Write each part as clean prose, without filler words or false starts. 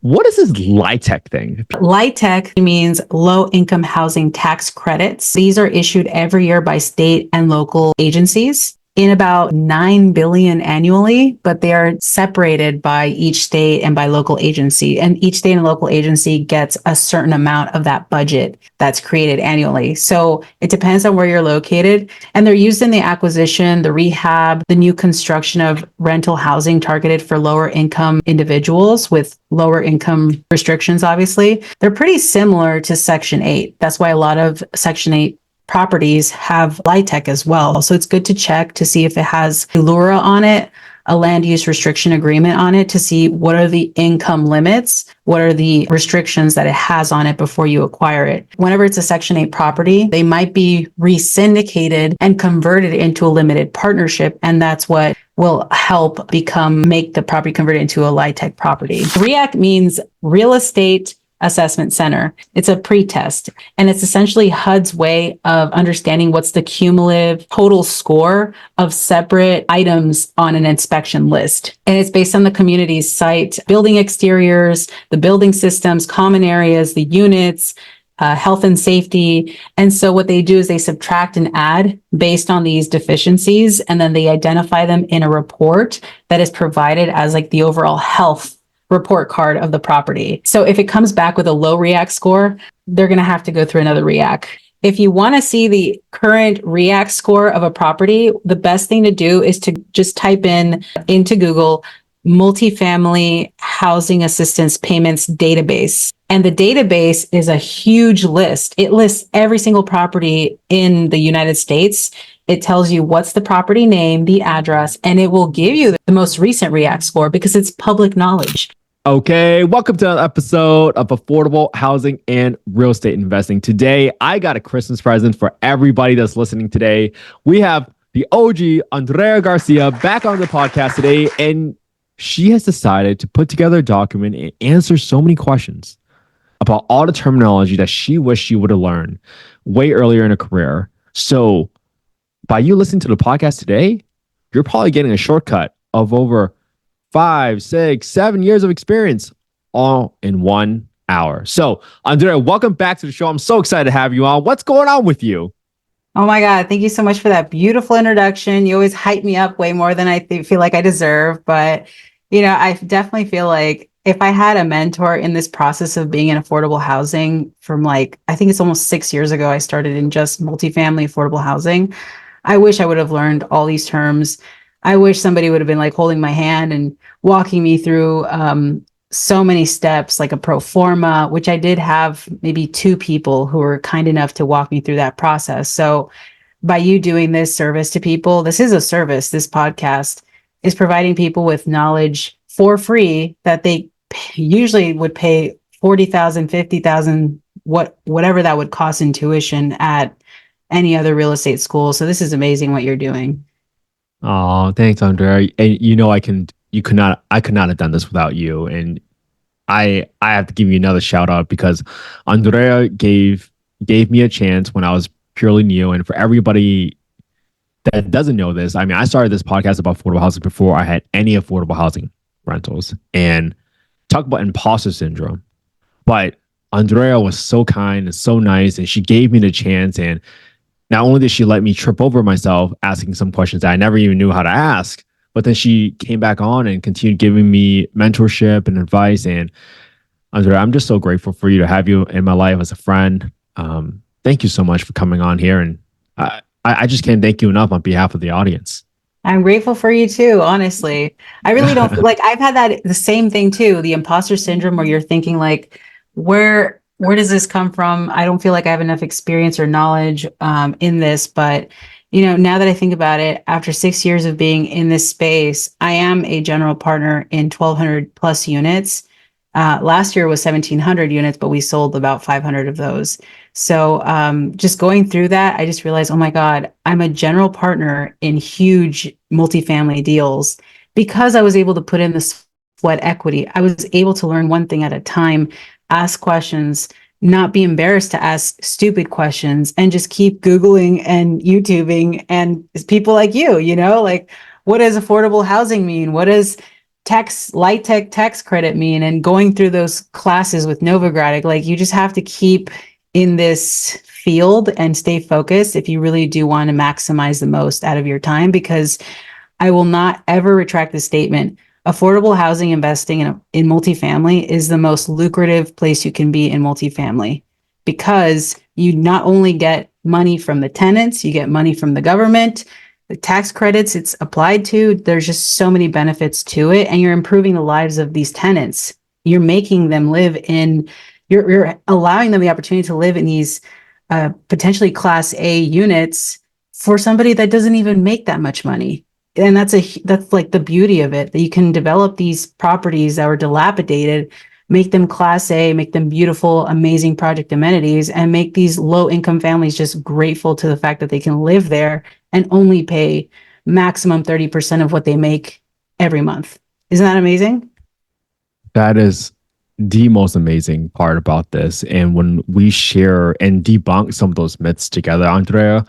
What is this LIHTC thing? LIHTC means low income housing tax credits. These are issued every year by state and local agencies in about 9 billion annually, but they are separated by each state and by local agency. And each state and local agency gets a certain amount of that budget that's created annually. So it depends on where you're located. And they're used in the acquisition, the rehab, the new construction of rental housing targeted for lower income individuals with lower income restrictions, obviously. They're pretty similar to Section 8. That's why a lot of Section 8 properties have LIHTC as well. So it's good to check to see if it has LURA on it, a land use restriction agreement on it, to see what are the income limits, what are the restrictions that it has on it before you acquire it. Whenever it's a Section 8 property, they might be re-syndicated and converted into a limited partnership. And that's what will help make the property converted into a LIHTC property. REAC means Real Estate Assessment Center. It's a pre-test, and it's essentially HUD's way of understanding what's the cumulative total score of separate items on an inspection list. And it's based on the community's site, building exteriors, the building systems, common areas, the units, health and safety. And so what they do is they subtract and add based on these deficiencies, and then they identify them in a report that is provided as like the overall health report card of the property. So if it comes back with a low REAC score, they're going to have to go through another REAC. If you want to see the current REAC score of a property, the best thing to do is to just type into Google multifamily housing assistance payments database. And the database is a huge list. It lists every single property in the United States. It tells you what's the property name, the address, and it will give you the most recent REAC score because it's public knowledge. Okay, welcome to another episode of Affordable Housing and Real Estate Investing. Today, I got a Christmas present for everybody that's listening today. We have the OG, Andrea Garcia, back on the podcast today, and she has decided to put together a document and answer so many questions about all the terminology that she wished she would have learned way earlier in her career. So by you listening to the podcast today, you're probably getting a shortcut of over 5, 6, 7 years of experience all in 1 hour. So, Andrea, welcome back to the show. I'm so excited to have you on. What's going on with you? Oh my God. Thank you so much for that beautiful introduction. You always hype me up way more than I feel like I deserve. But, I definitely feel like if I had a mentor in this process of being in affordable housing from I think it's almost 6 years ago, I started in just multifamily affordable housing. I wish I would have learned all these terms. I wish somebody would have been holding my hand and walking me through so many steps, like a proforma, which I did have maybe 2 people who were kind enough to walk me through that process. So by you doing this service to people, this is a service. This podcast is providing people with knowledge for free that they usually would pay $40,000, $50,000, whatever that would cost in tuition at any other real estate school. So this is amazing what you're doing. Oh, thanks, Andrea. And I could not have done this without you. And I have to give you another shout out because Andrea gave me a chance when I was purely new. And for everybody that doesn't know this, I started this podcast about affordable housing before I had any affordable housing rentals, and talk about imposter syndrome. But Andrea was so kind and so nice, and she gave me the chance. And not only did she let me trip over myself asking some questions that I never even knew how to ask, but then she came back on and continued giving me mentorship and advice. And Andrea, I'm just so grateful for you to have you in my life as a friend. Thank you so much for coming on here. And I just can't thank you enough on behalf of the audience. I'm grateful for you too, honestly. I really don't feel like I've had the same thing too, the imposter syndrome, where you're thinking where does this come from? I don't feel like I have enough experience or knowledge in this, but now that I think about it, after 6 years of being in this space, I am a general partner in 1,200 plus units. Last year was 1,700 units, but we sold about 500 of those. So just going through that, I just realized, oh my God, I'm a general partner in huge multifamily deals because I was able to put in the sweat equity. I was able to learn one thing at a time, ask questions, not be embarrassed to ask stupid questions, and just keep Googling and YouTubing. And people like you, what does affordable housing mean? What does LIHTC tax credit mean, and going through those classes with Novograd, like you just have to keep in this field and stay focused if you really do want to maximize the most out of your time, because I will not ever retract the statement. Affordable housing investing in multifamily is the most lucrative place you can be in multifamily, because you not only get money from the tenants, you get money from the government, the tax credits it's applied to. There's just so many benefits to it, and you're improving the lives of these tenants. You're making them live in, you're allowing them the opportunity to live in these potentially Class A units for somebody that doesn't even make that much money. And that's like the beauty of it, that you can develop these properties that were dilapidated, make them Class A, make them beautiful, amazing project amenities, and make these low income families just grateful to the fact that they can live there and only pay maximum 30% of what they make every month. Isn't that amazing? That is the most amazing part about this. And when we share and debunk some of those myths together, Andrea,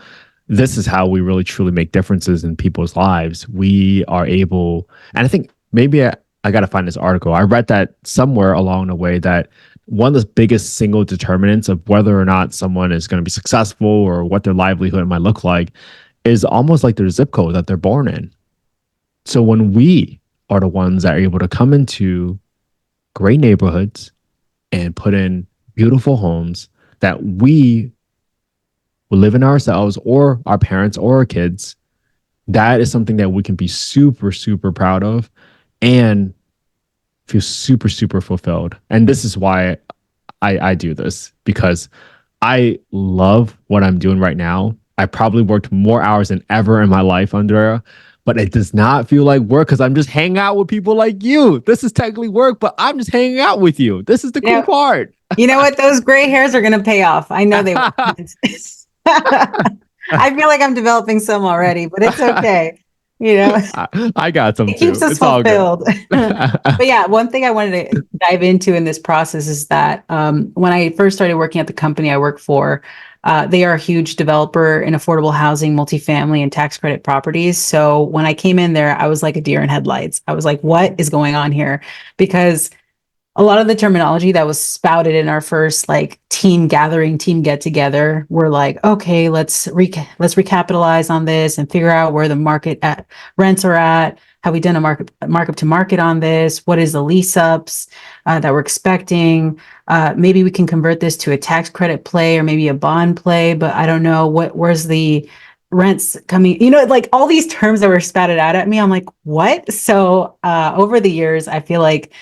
this is how we really truly make differences in people's lives. We are able, and I think maybe I got to find this article. I read that somewhere along the way that one of the biggest single determinants of whether or not someone is going to be successful or what their livelihood might look like is almost like their zip code that they're born in. So when we are the ones that are able to come into great neighborhoods and put in beautiful homes that we will live in ourselves or our parents or our kids, that is something that we can be super, super proud of and feel super, super fulfilled. And this is why I do this, because I love what I'm doing right now. I probably worked more hours than ever in my life, Andrea, but it does not feel like work because I'm just hanging out with people like you. This is technically work, but I'm just hanging out with you. This is the cool part. You know what? Those gray hairs are going to pay off. I know they will. I feel like I'm developing some already, but it's okay. You know, I got some it keeps too. us fulfilled. But yeah, one thing I wanted to dive into in this process is that when I first started working at the company I work for, they are a huge developer in affordable housing, multifamily, and tax credit properties. So when I came in there, I was like a deer in headlights. I was like, what is going on here? Because a lot of the terminology that was spouted in our first like team gathering, team get together, we're like, okay, let's recapitalize on this and figure out where the market rents are at. Have we done a markup to market on this? What is the lease ups that we're expecting? Maybe we can convert this to a tax credit play or maybe a bond play, but I don't know where's the rents coming, like all these terms that were spouted out at me. I'm like, what? So over the years, I feel like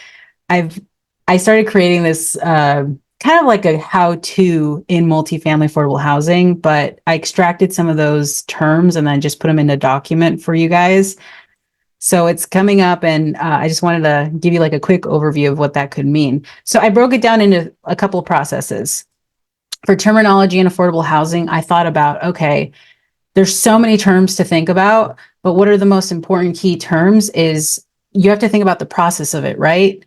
I started creating this kind of like a how-to in multifamily affordable housing, but I extracted some of those terms and then just put them in a document for you guys. So it's coming up, and I just wanted to give you like a quick overview of what that could mean. So I broke it down into a couple of processes. For terminology and affordable housing, I thought about, okay, there's so many terms to think about, but what are the most important key terms is you have to think about the process of it, right?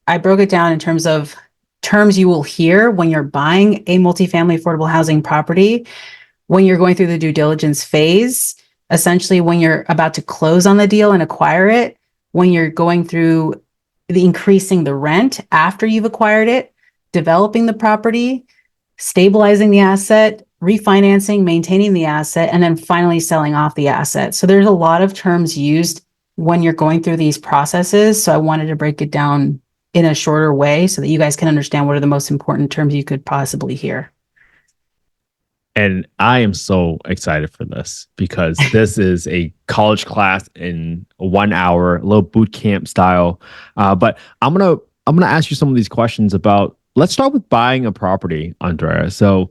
I broke it down in terms of terms you will hear when you're buying a multifamily affordable housing property, when you're going through the due diligence phase, essentially when you're about to close on the deal and acquire it, when you're going through the increasing the rent after you've acquired it, developing the property, stabilizing the asset, refinancing, maintaining the asset, and then finally selling off the asset. So there's a lot of terms used when you're going through these processes. So I wanted to break it down in a shorter way so that you guys can understand what are the most important terms you could possibly hear. And I am so excited for this because this is a college class in 1 hour, a little boot camp style. But I'm gonna ask you some of these questions about. Let's start with buying a property, Andrea. So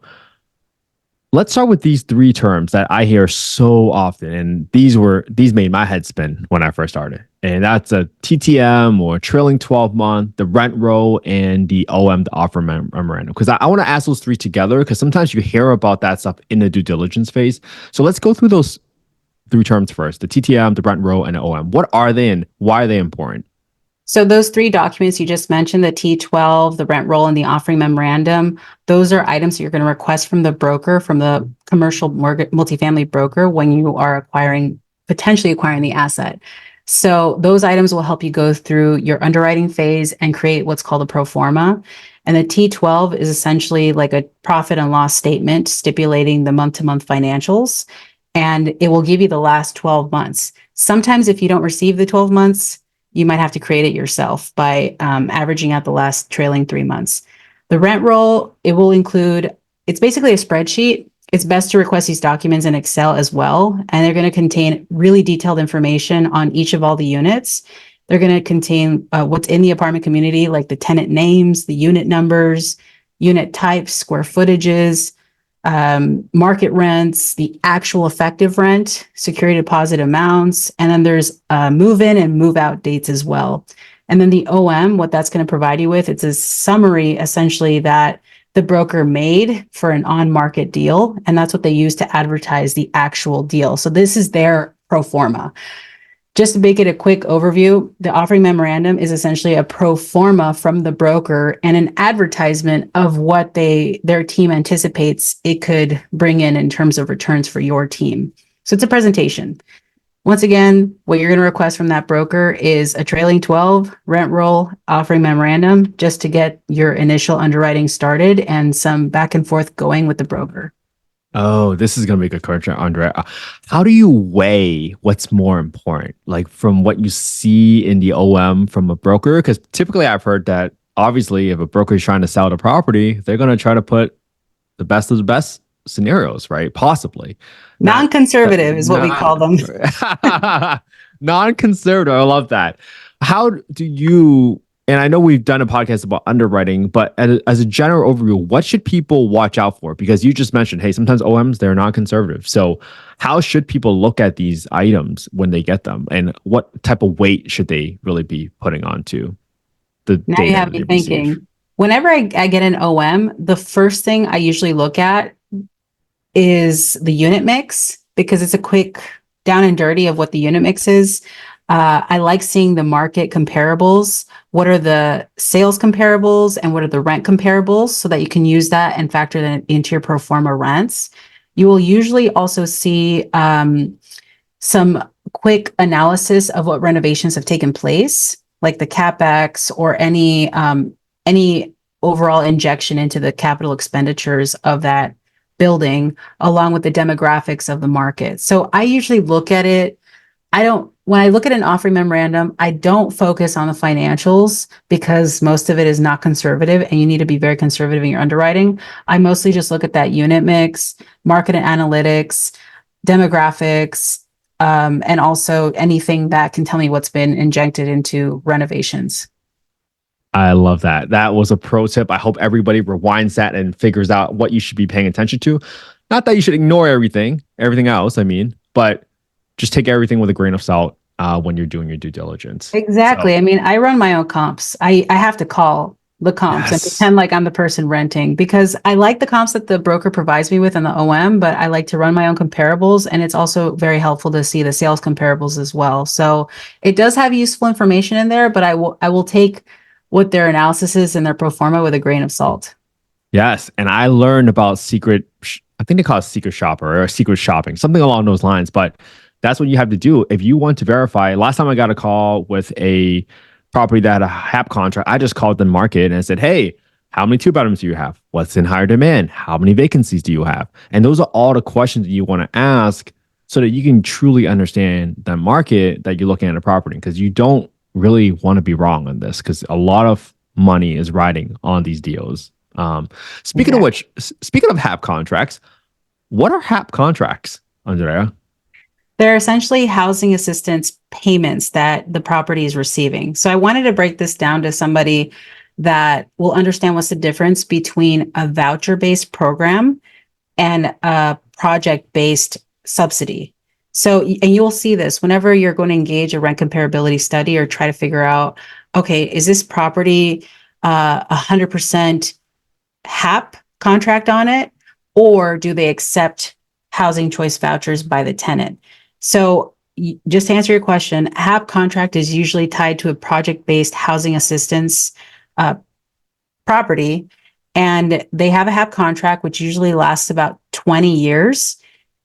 let's start with these three terms that I hear so often, and these made my head spin when I first started. And that's a TTM or trailing 12-month, the rent roll, and the OM, the offer memorandum. Because I want to ask those three together because sometimes you hear about that stuff in the due diligence phase. So let's go through those three terms first: the TTM, the rent roll, and the OM. What are they and why are they important? So those three documents you just mentioned, the T12, the rent roll, and the offering memorandum, those are items that you're going to request from the broker, from the commercial mortgage multifamily broker when you are potentially acquiring the asset. So those items will help you go through your underwriting phase and create what's called a pro forma. And the T12 is essentially like a profit and loss statement stipulating the month-to-month financials, and it will give you the last 12 months. Sometimes if you don't receive the 12 months, you might have to create it yourself by averaging out the last trailing 3 months. The rent roll, it will include, it's basically a spreadsheet. It's best to request these documents in Excel as well, and they're going to contain really detailed information on each of all the units. They're going to contain what's in the apartment community, like the tenant names, the unit numbers, unit types, square footages, market rents, the actual effective rent, security deposit amounts, and then there's move-in and move-out dates as well. And then the OM, what that's going to provide you with, it's a summary essentially that the broker made for an on-market deal, and that's what they use to advertise the actual deal. So this is their pro forma. Just to make it a quick overview, the offering memorandum is essentially a pro forma from the broker and an advertisement of what their team anticipates it could bring in terms of returns for your team. So it's a presentation. Once again, what you're going to request from that broker is a trailing 12 rent roll offering memorandum just to get your initial underwriting started and some back and forth going with the broker. Oh, this is going to be a good question, Andrea. How do you weigh what's more important, like from what you see in the OM from a broker? Because typically I've heard that obviously if a broker is trying to sell the property, they're going to try to put the best of the best scenarios, right? Possibly. Non-conservative is what we call them. Non-conservative. I love that. How do you, and I know we've done a podcast about underwriting, but as a general overview, what should people watch out for? Because you just mentioned, hey, sometimes OMs, they're not conservative. So how should people look at these items when they get them? And what type of weight should they really be putting onto the Now data you have me thinking. Whenever I get an OM, the first thing I usually look at is the unit mix, because it's a quick down and dirty of what the unit mix is. I like seeing the market comparables. What are the sales comparables and what are the rent comparables, so that you can use that and factor that into your pro forma rents. You will usually also see some quick analysis of what renovations have taken place, like the CapEx or any overall injection into the capital expenditures of that building, along with the demographics of the market. So I usually look at it. When I look at an offering memorandum, I don't focus on the financials because most of it is not conservative and you need to be very conservative in your underwriting. I mostly just look at that unit mix, market and analytics, demographics, and also anything that can tell me what's been injected into renovations. I love that. That was a pro tip. I hope everybody rewinds that and figures out what you should be paying attention to. Not that you should ignore everything else, but just take everything with a grain of salt when you're doing your due diligence. Exactly. So, I mean, I run my own comps. I have to call the comps and pretend like I'm the person renting, because I like the comps that the broker provides me with in the OM, but I like to run my own comparables. And it's also very helpful to see the sales comparables as well. So it does have useful information in there, but I will take what their analysis is and their pro forma with a grain of salt. Yes. And I learned about I think they call it secret shopper or secret shopping, something along those lines. But that's what you have to do. If you want to verify, last time I got a call with a property that had a HAP contract, I just called the market and I said, hey, how many 2-bedrooms do you have? What's in higher demand? How many vacancies do you have? And those are all the questions that you want to ask so that you can truly understand the market that you're looking at a property, because you don't really want to be wrong on this, because a lot of money is riding on these deals. Speaking of HAP contracts, what are HAP contracts, Andrea? They're essentially housing assistance payments that the property is receiving. So I wanted to break this down to somebody that will understand what's the difference between a voucher-based program and a project-based subsidy. So, and you will see this whenever you're going to engage a rent comparability study or try to figure out, okay, is this property 100% HAP contract on it, or do they accept housing choice vouchers by the tenant? So just to answer your question, HAP contract is usually tied to a project-based housing assistance property, and they have a HAP contract, which usually lasts about 20 years.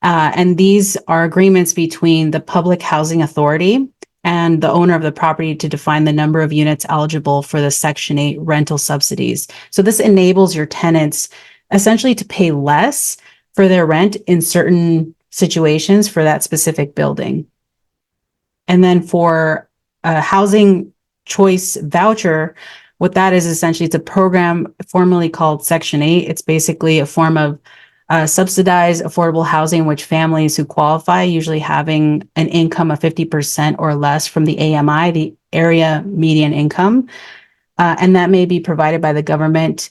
And these are agreements between the Public Housing Authority and the owner of the property to define the number of units eligible for the Section 8 rental subsidies. So this enables your tenants essentially to pay less for their rent in certain situations for that specific building. And then for a housing choice voucher, what that is essentially, it's a program formerly called Section 8. It's basically a form of subsidized affordable housing, which families who qualify, usually having an income of 50% or less from the AMI, the area median income. And that may be provided by the government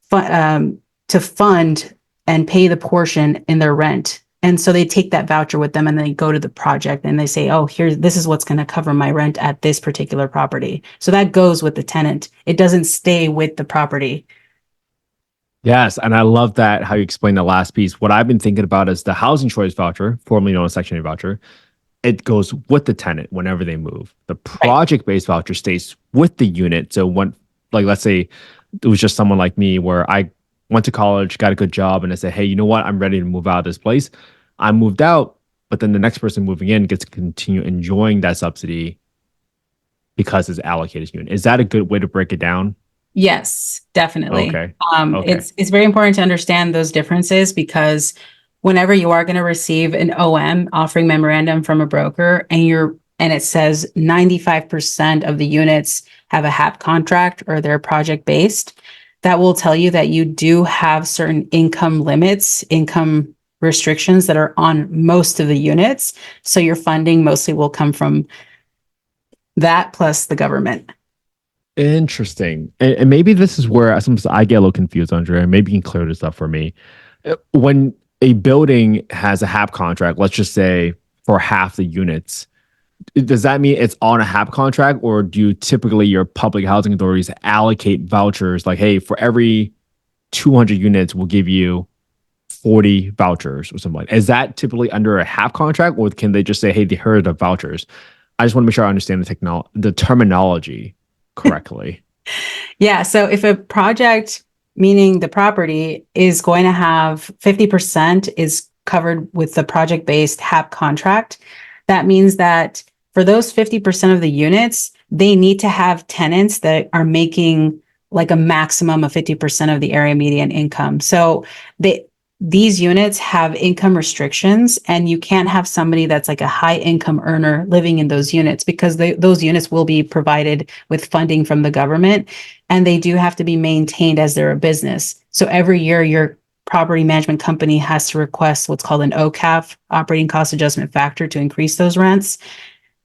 to fund and pay the portion in their rent. And so they take that voucher with them and they go to the project and they say, oh, this is what's going to cover my rent at this particular property. So that goes with the tenant. It doesn't stay with the property. Yes, and I love that how you explained the last piece. What I've been thinking about is the housing choice voucher, formerly known as Section 8 voucher. It goes with the tenant whenever they move. The project-based voucher stays with the unit. So let's say it was just someone like me where I went to college, got a good job, and I said, hey, you know what? I'm ready to move out of this place. I moved out, but then the next person moving in gets to continue enjoying that subsidy because it's allocated unit. Is that a good way to break it down? Yes, definitely. Okay. It's very important to understand those differences because whenever you are going to receive an OM offering memorandum from a broker and it says 95% of the units have a HAP contract or they're project based, that will tell you that you do have certain income limits, income restrictions that are on most of the units. So your funding mostly will come from that plus the government. Interesting. And maybe this is where sometimes I get a little confused, Andrea. Maybe you can clear this up for me. When a building has a HAP contract, let's just say for half the units, does that mean it's on a HAP contract, or do typically your public housing authorities allocate vouchers like, hey, for every 200 units, we'll give you 40 vouchers or something like that? Is that typically under a HAP contract, or can they just say, hey, they heard the vouchers? I just want to make sure I understand the terminology correctly. Yeah. So if a project, meaning the property, is going to have 50% is covered with the project-based HAP contract, that means that for those 50% of the units, they need to have tenants that are making like a maximum of 50% of the area median income. So these units have income restrictions, and you can't have somebody that's like a high income earner living in those units because those units will be provided with funding from the government, and they do have to be maintained as they're a business. So every year your property management company has to request what's called an OCAF, operating cost adjustment factor, to increase those rents.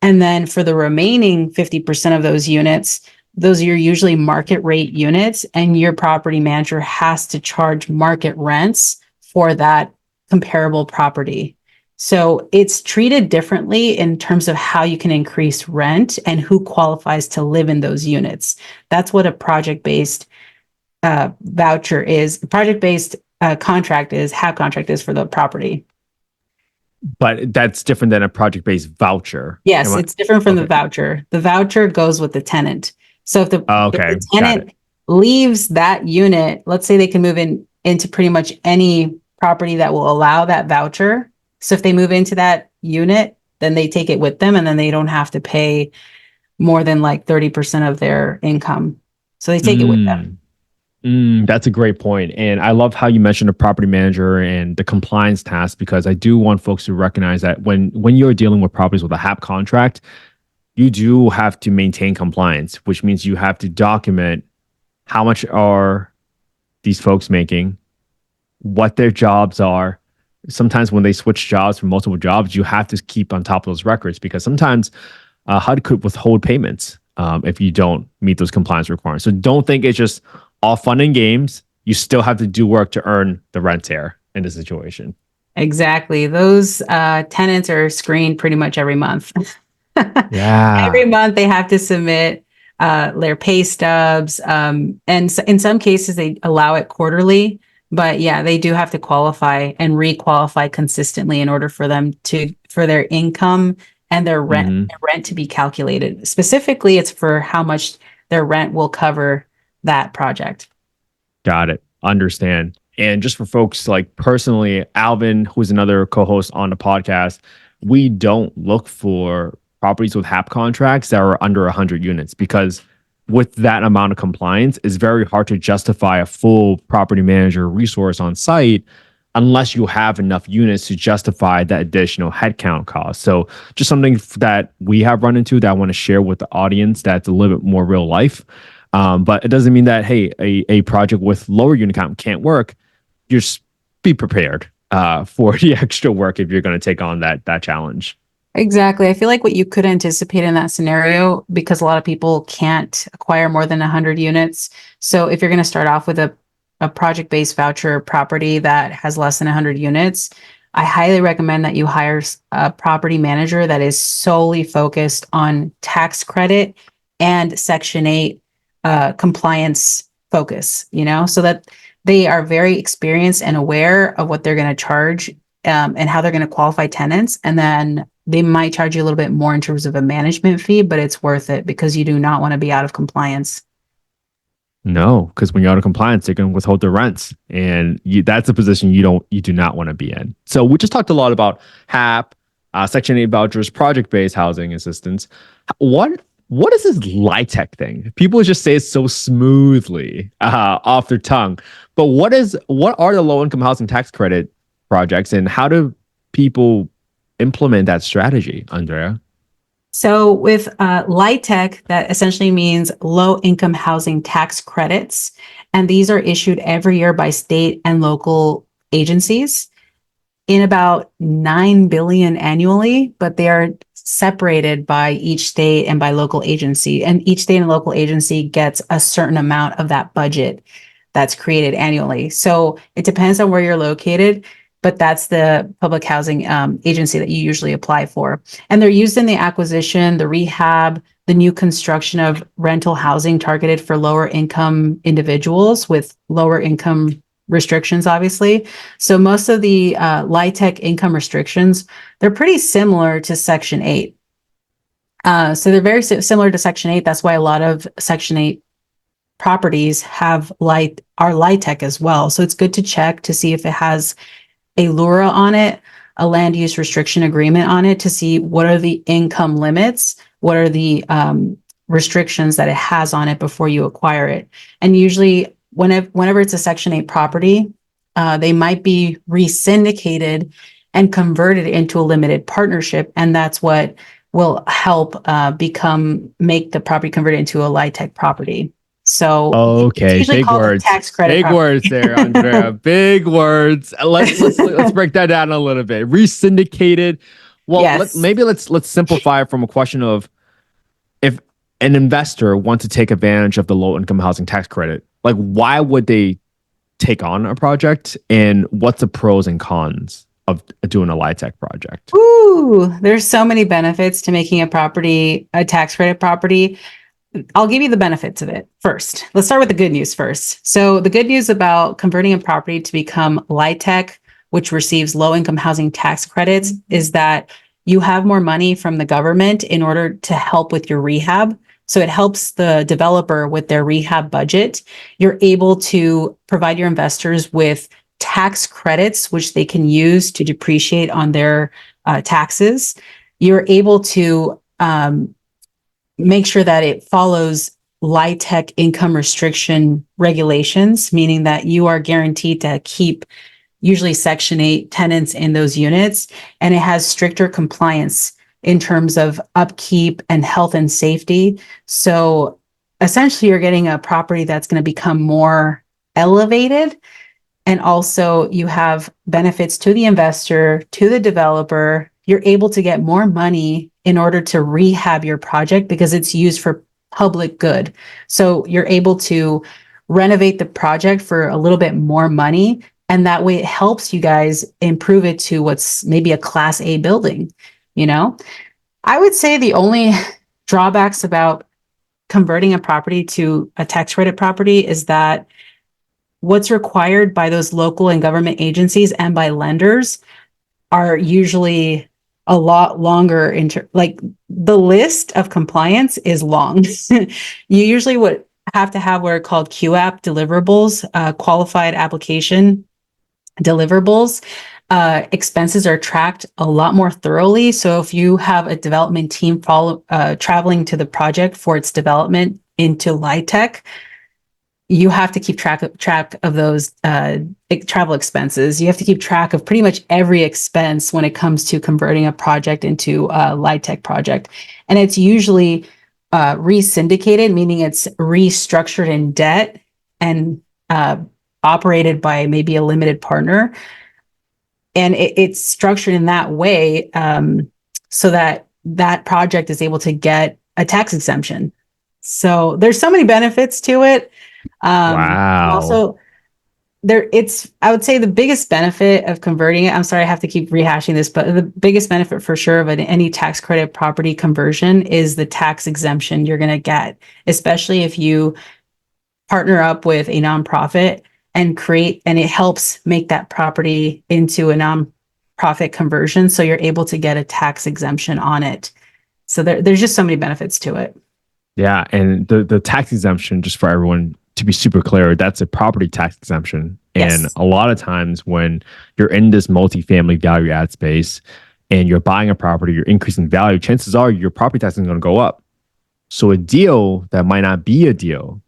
And then for the remaining 50% of those units, those are usually market rate units, and your property manager has to charge market rents for that comparable property. So it's treated differently in terms of how you can increase rent and who qualifies to live in those units. That's what a project-based voucher is. Project-based contract is, HAP contract is for the property. But that's different than a project-based voucher. Yes, it's different from the voucher. The voucher goes with the tenant. So if the tenant leaves that unit, let's say they can move into pretty much any property that will allow that voucher. So if they move into that unit, then they take it with them, and then they don't have to pay more than like 30% of their income. So they take it with them. That's a great point. And I love how you mentioned the property manager and the compliance task, because I do want folks to recognize that when you're dealing with properties with a HAP contract, you do have to maintain compliance, which means you have to document how much are these folks making, what their jobs are. Sometimes when they switch jobs from multiple jobs, you have to keep on top of those records, because sometimes HUD could withhold payments if you don't meet those compliance requirements. So don't think it's just all fun and games. You still have to do work to earn the rent here in this situation. Exactly. Those tenants are screened pretty much every month. Yeah. Every month they have to submit their pay stubs. And in some cases, they allow it quarterly. But yeah, they do have to qualify and re-qualify consistently in order for them for their income and their rent to be calculated. Specifically, it's for how much their rent will cover that project. Got it. Understand. And just for folks, like personally, Alvin, who's another co-host on the podcast, we don't look for properties with HAP contracts that are under 100 units, because with that amount of compliance, it's very hard to justify a full property manager resource on site unless you have enough units to justify that additional headcount cost. So just something that we have run into that I want to share with the audience that's a little bit more real life. But it doesn't mean that, hey, a project with lower unit count can't work. Just be prepared for the extra work if you're going to take on that challenge. Exactly. I feel like what you could anticipate in that scenario, because a lot of people can't acquire more than 100 units. So if you're going to start off with a project-based voucher property that has less than 100 units, I highly recommend that you hire a property manager that is solely focused on tax credit and Section 8 compliance focus, so that they are very experienced and aware of what they're going to charge and how they're going to qualify tenants. And then they might charge you a little bit more in terms of a management fee, but it's worth it because you do not want to be out of compliance. No, because when you're out of compliance, they're going to withhold the rents, and that's a position you do not want to be in. So we just talked a lot about HAP, Section 8 vouchers, project-based housing assistance. What is this LIHTC thing? People just say it so smoothly off their tongue, but what are the low-income housing tax credit projects, and how do people implement that strategy, Andrea? So with LIHTC, that essentially means low income housing tax credits. And these are issued every year by state and local agencies in about 9 billion annually, but they are separated by each state and by local agency. And each state and local agency gets a certain amount of that budget that's created annually. So it depends on where you're located, but that's the public housing agency that you usually apply for. And they're used in the acquisition, the rehab, the new construction of rental housing targeted for lower income individuals with lower income restrictions, obviously. So most of the LIHTC income restrictions, they're pretty similar to Section 8. So they're very similar to Section 8. That's why a lot of Section 8 properties are LIHTC as well. So it's good to check to see if it has a LURA on it, a land use restriction agreement on it, to see what are the income limits, what are the restrictions that it has on it before you acquire it. And usually whenever it's a Section 8 property, they might be resyndicated and converted into a limited partnership. And that's what will help make the property converted into a LIHTC property. So okay, big words. Tax credit big property. words there, Andrea. Big words. Let's break that down a little bit. Resyndicated. Well, Yes. let's simplify it from a question of, if an investor wants to take advantage of the low income housing tax credit, like, why would they take on a project, and what's the pros and cons of doing a LIHTC project? Ooh, there's so many benefits to making a tax credit property. I'll give you the benefits of it first. Let's start with the good news first. So the good news about converting a property to become LIHTC, which receives low income housing tax credits, is that you have more money from the government in order to help with your rehab. So it helps the developer with their rehab budget. You're able to provide your investors with tax credits, which they can use to depreciate on their taxes. You're able to make sure that it follows LIHTC income restriction regulations, meaning that you are guaranteed to keep usually Section 8 tenants in those units. And it has stricter compliance in terms of upkeep and health and safety. So essentially, you're getting a property that's going to become more elevated. And also you have benefits to the investor, to the developer. You're able to get more money in order to rehab your project because it's used for public good. So you're able to renovate the project for a little bit more money. And that way it helps you guys improve it to what's maybe a Class A building. I would say the only drawbacks about converting a property to a tax credit property is that what's required by those local and government agencies and by lenders are usually a lot longer. Like the list of compliance is long. You usually would have to have what are called QAP deliverables, qualified application deliverables. expenses are tracked a lot more thoroughly. So if you have a development team traveling to the project for its development into LIHTC, you have to keep track of those travel expenses. You have to keep track of pretty much every expense when it comes to converting a project into a LIHTC project. And it's usually re-syndicated, meaning it's restructured in debt and operated by maybe a limited partner. And it's structured in that way so that that project is able to get a tax exemption. So there's so many benefits to it. Wow. Also, I would say the biggest benefit of converting it, I'm sorry, I have to keep rehashing this, but the biggest benefit for sure of any tax credit property conversion is the tax exemption you're going to get, especially if you partner up with a nonprofit and it helps make that property into a nonprofit conversion. So you're able to get a tax exemption on it. So there's just so many benefits to it. Yeah. And the tax exemption, just for everyone to be super clear, that's a property tax exemption. And Yes. a lot of times when you're in this multifamily value add space and you're buying a property, you're increasing value, chances are your property tax is going to go up. So a deal that might not be a deal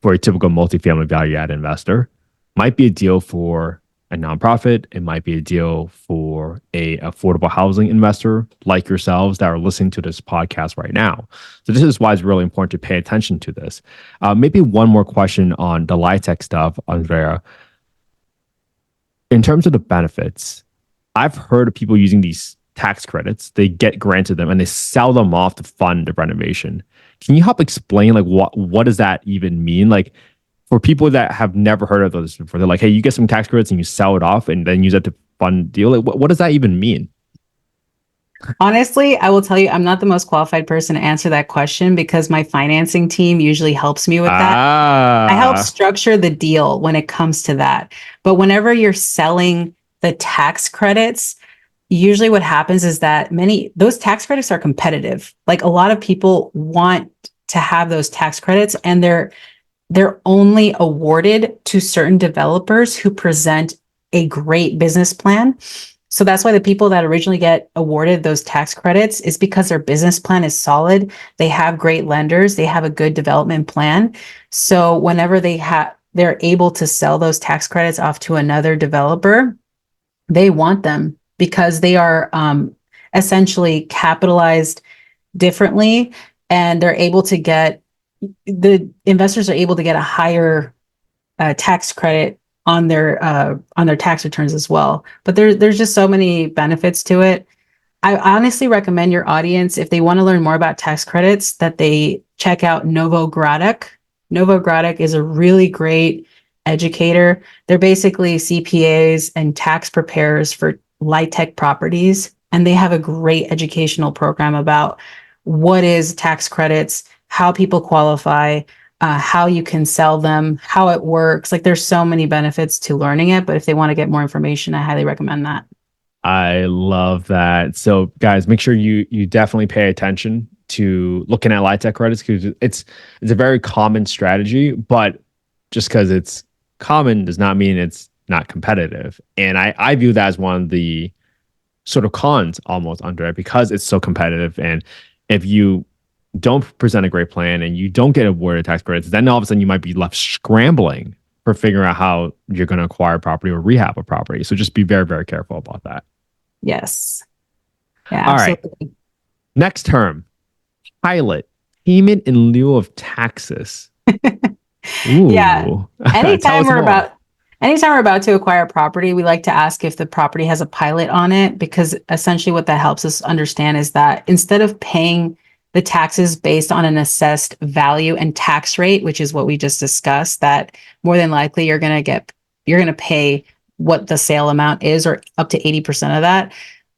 for a typical multifamily value add investor might be a deal for a nonprofit. It might be a deal for a affordable housing investor like yourselves that are listening to this podcast right now. So this is why it's really important to pay attention to this. Maybe one more question on the LIHTC stuff, Andrea. In terms of the benefits, I've heard of people using these tax credits. They get granted them and they sell them off to fund the renovation. Can you help explain like what does that even mean? Like for people that have never heard of those before, they're like, hey, you get some tax credits and you sell it off and then use that to fund deal. Like, what does that even mean? Honestly, I will tell you, I'm not the most qualified person to answer that question because my financing team usually helps me with that. I help structure the deal when it comes to that. But whenever you're selling the tax credits, usually what happens is that those tax credits are competitive. Like a lot of people want to have those tax credits and they're only awarded to certain developers who present a great business plan. So that's why the people that originally get awarded those tax credits is because their business plan is solid. They have great lenders. They have a good development plan. So whenever they're able to sell those tax credits off to another developer, they want them because they are essentially capitalized differently and the investors are able to get a higher tax credit on their tax returns as well. But there's just so many benefits to it. I honestly recommend your audience, if they want to learn more about tax credits, that they check out Novogradac. Novogradac is a really great educator. They're basically CPAs and tax preparers for LIHTC properties, and they have a great educational program about what is tax credits, how people qualify, how you can sell them, how it works. Like there's so many benefits to learning it, but if they want to get more information, I highly recommend that. I love that. So guys, make sure you definitely pay attention to looking at LIHTC credits because it's a very common strategy, but just because it's common does not mean it's not competitive. And I view that as one of the sort of cons almost under it because it's so competitive. And if you don't present a great plan and you don't get awarded tax credits, then all of a sudden you might be left scrambling for figuring out how you're going to acquire property or rehab a property. So just be very, very careful about that. Yes. Yeah, All absolutely. right. Next term, pilot, payment in lieu of taxes. Ooh. Yeah. Anytime we're about to acquire property, we like to ask if the property has a pilot on it, because essentially what that helps us understand is that instead of paying the taxes based on an assessed value and tax rate, which is what we just discussed, that more than likely you're going to pay what the sale amount is or up to 80% of that.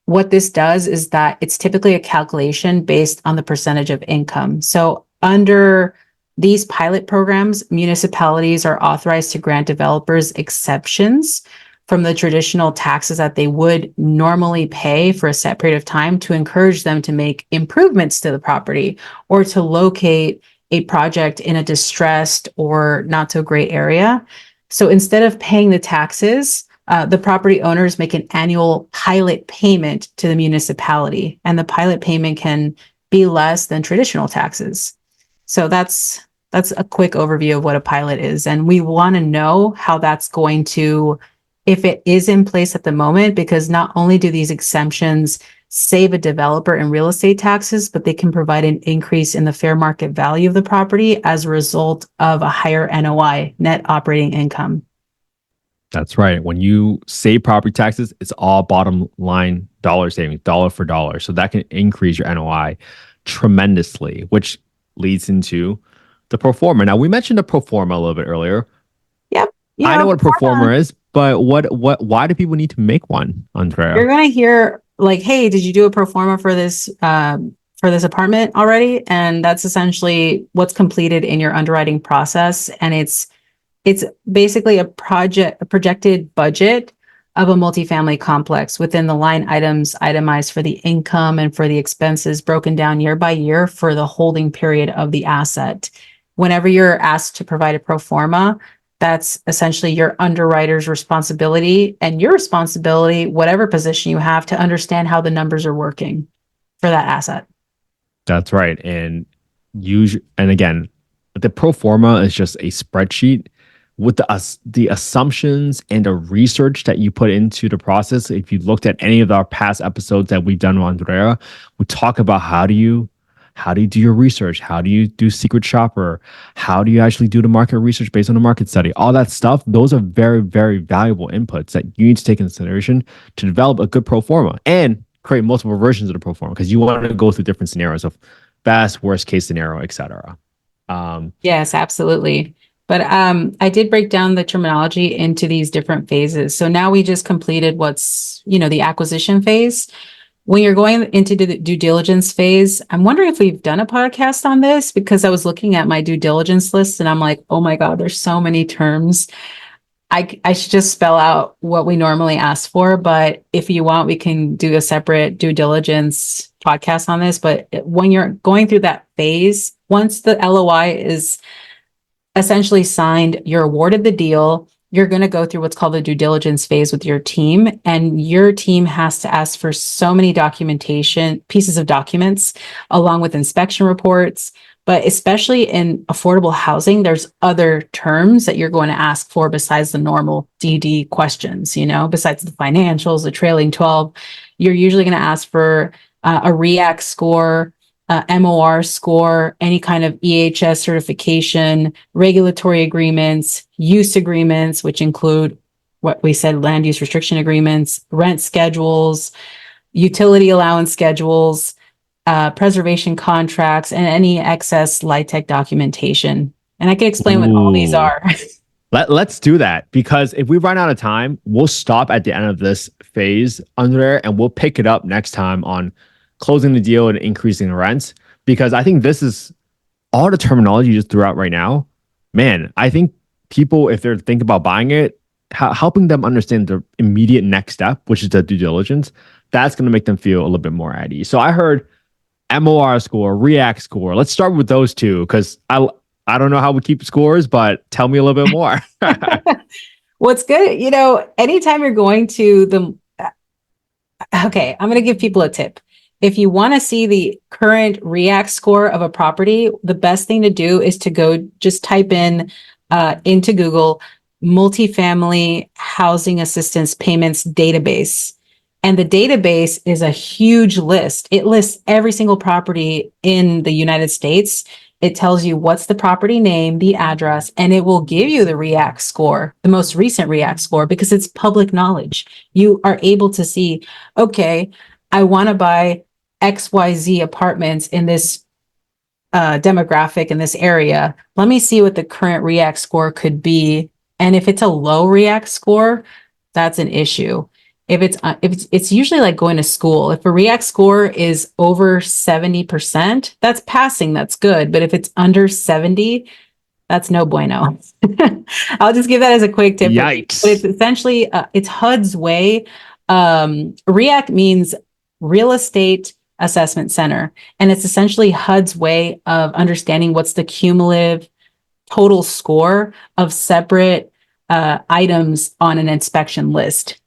What this does is that it's typically a calculation based on the percentage of income. So under these pilot programs, municipalities are authorized to grant developers exceptions from the traditional taxes that they would normally pay for a set period of time to encourage them to make improvements to the property or to locate a project in a distressed or not so great area. So instead of paying the taxes, the property owners make an annual pilot payment to the municipality, and the pilot payment can be less than traditional taxes. So that's a quick overview of what a pilot is. And we want to know how that's going to, if it is in place at the moment, because not only do these exemptions save a developer in real estate taxes, but they can provide an increase in the fair market value of the property as a result of a higher NOI, net operating income. That's right. When you save property taxes, it's all bottom line dollar savings, dollar for dollar. So that can increase your NOI tremendously, which leads into the pro forma. Now, we mentioned the pro forma a little bit earlier. Yep. I know what a pro forma is, but why do people need to make one, Andrea? You're going to hear like, hey, did you do a pro forma for this apartment already? And that's essentially what's completed in your underwriting process. And it's basically a projected budget of a multifamily complex within the line items itemized for the income and for the expenses broken down year by year for the holding period of the asset. Whenever you're asked to provide a pro forma, that's essentially your underwriter's responsibility and your responsibility, whatever position you have, to understand how the numbers are working for that asset. That's right. And again, the pro forma is just a spreadsheet with the assumptions and the research that you put into the process. If you looked at any of our past episodes that we've done with Andrea, we talk about how do you do your research? How do you do secret shopper? How do you actually do the market research based on the market study? All that stuff, those are very, very valuable inputs that you need to take into consideration to develop a good pro forma and create multiple versions of the pro forma, because you want to go through different scenarios of best, worst case scenario, etc. Yes, absolutely. But I did break down the terminology into these different phases. So now we just completed what's, the acquisition phase. When you're going into the due diligence phase, I'm wondering if we've done a podcast on this, because I was looking at my due diligence list and I'm like, oh my God, there's so many terms. I should just spell out what we normally ask for. But if you want, we can do a separate due diligence podcast on this. But when you're going through that phase, once the LOI is essentially signed, you're awarded the deal, you're going to go through what's called the due diligence phase with your team. And your team has to ask for so many pieces of documents, along with inspection reports. But especially in affordable housing, there's other terms that you're going to ask for besides the normal DD questions, besides the financials, the trailing 12. You're usually going to ask for a REAC score, MOR score, any kind of EHS certification, regulatory agreements, use agreements, which include what we said, land use restriction agreements, rent schedules, utility allowance schedules, preservation contracts, and any excess LIHTC documentation. And I can explain what all these are. Let's do that, because if we run out of time, we'll stop at the end of this phase under there and we'll pick it up next time on closing the deal and increasing the rents, because I think this is all the terminology you just threw out right now. Man, I think people, if they're thinking about buying it, helping them understand the immediate next step, which is the due diligence, that's going to make them feel a little bit more at ease. So I heard MOR score, REAC score. Let's start with those two, because I don't know how we keep scores, but tell me a little bit more. What's good, anytime you're going to okay, I'm going to give people a tip. If you want to see the current REAC score of a property, the best thing to do is to go just type in into Google multifamily housing assistance payments database. And the database is a huge list. It lists every single property in the United States. It tells you what's the property name, the address, and it will give you the REAC score, the most recent REAC score, because it's public knowledge. You are able to see, okay, I want to buy XYZ apartments in this demographic in this area. Let me see what the current REAC score could be. And if it's a low REAC score, that's an issue. If it's usually like going to school. If a REAC score is over 70%, that's passing, that's good. But if it's under 70, that's no bueno. I'll just give that as a quick tip. Yikes. But it's essentially, it's HUD's way. REAC means Real Estate Assessment Center. And it's essentially HUD's way of understanding what's the cumulative total score of separate items on an inspection list.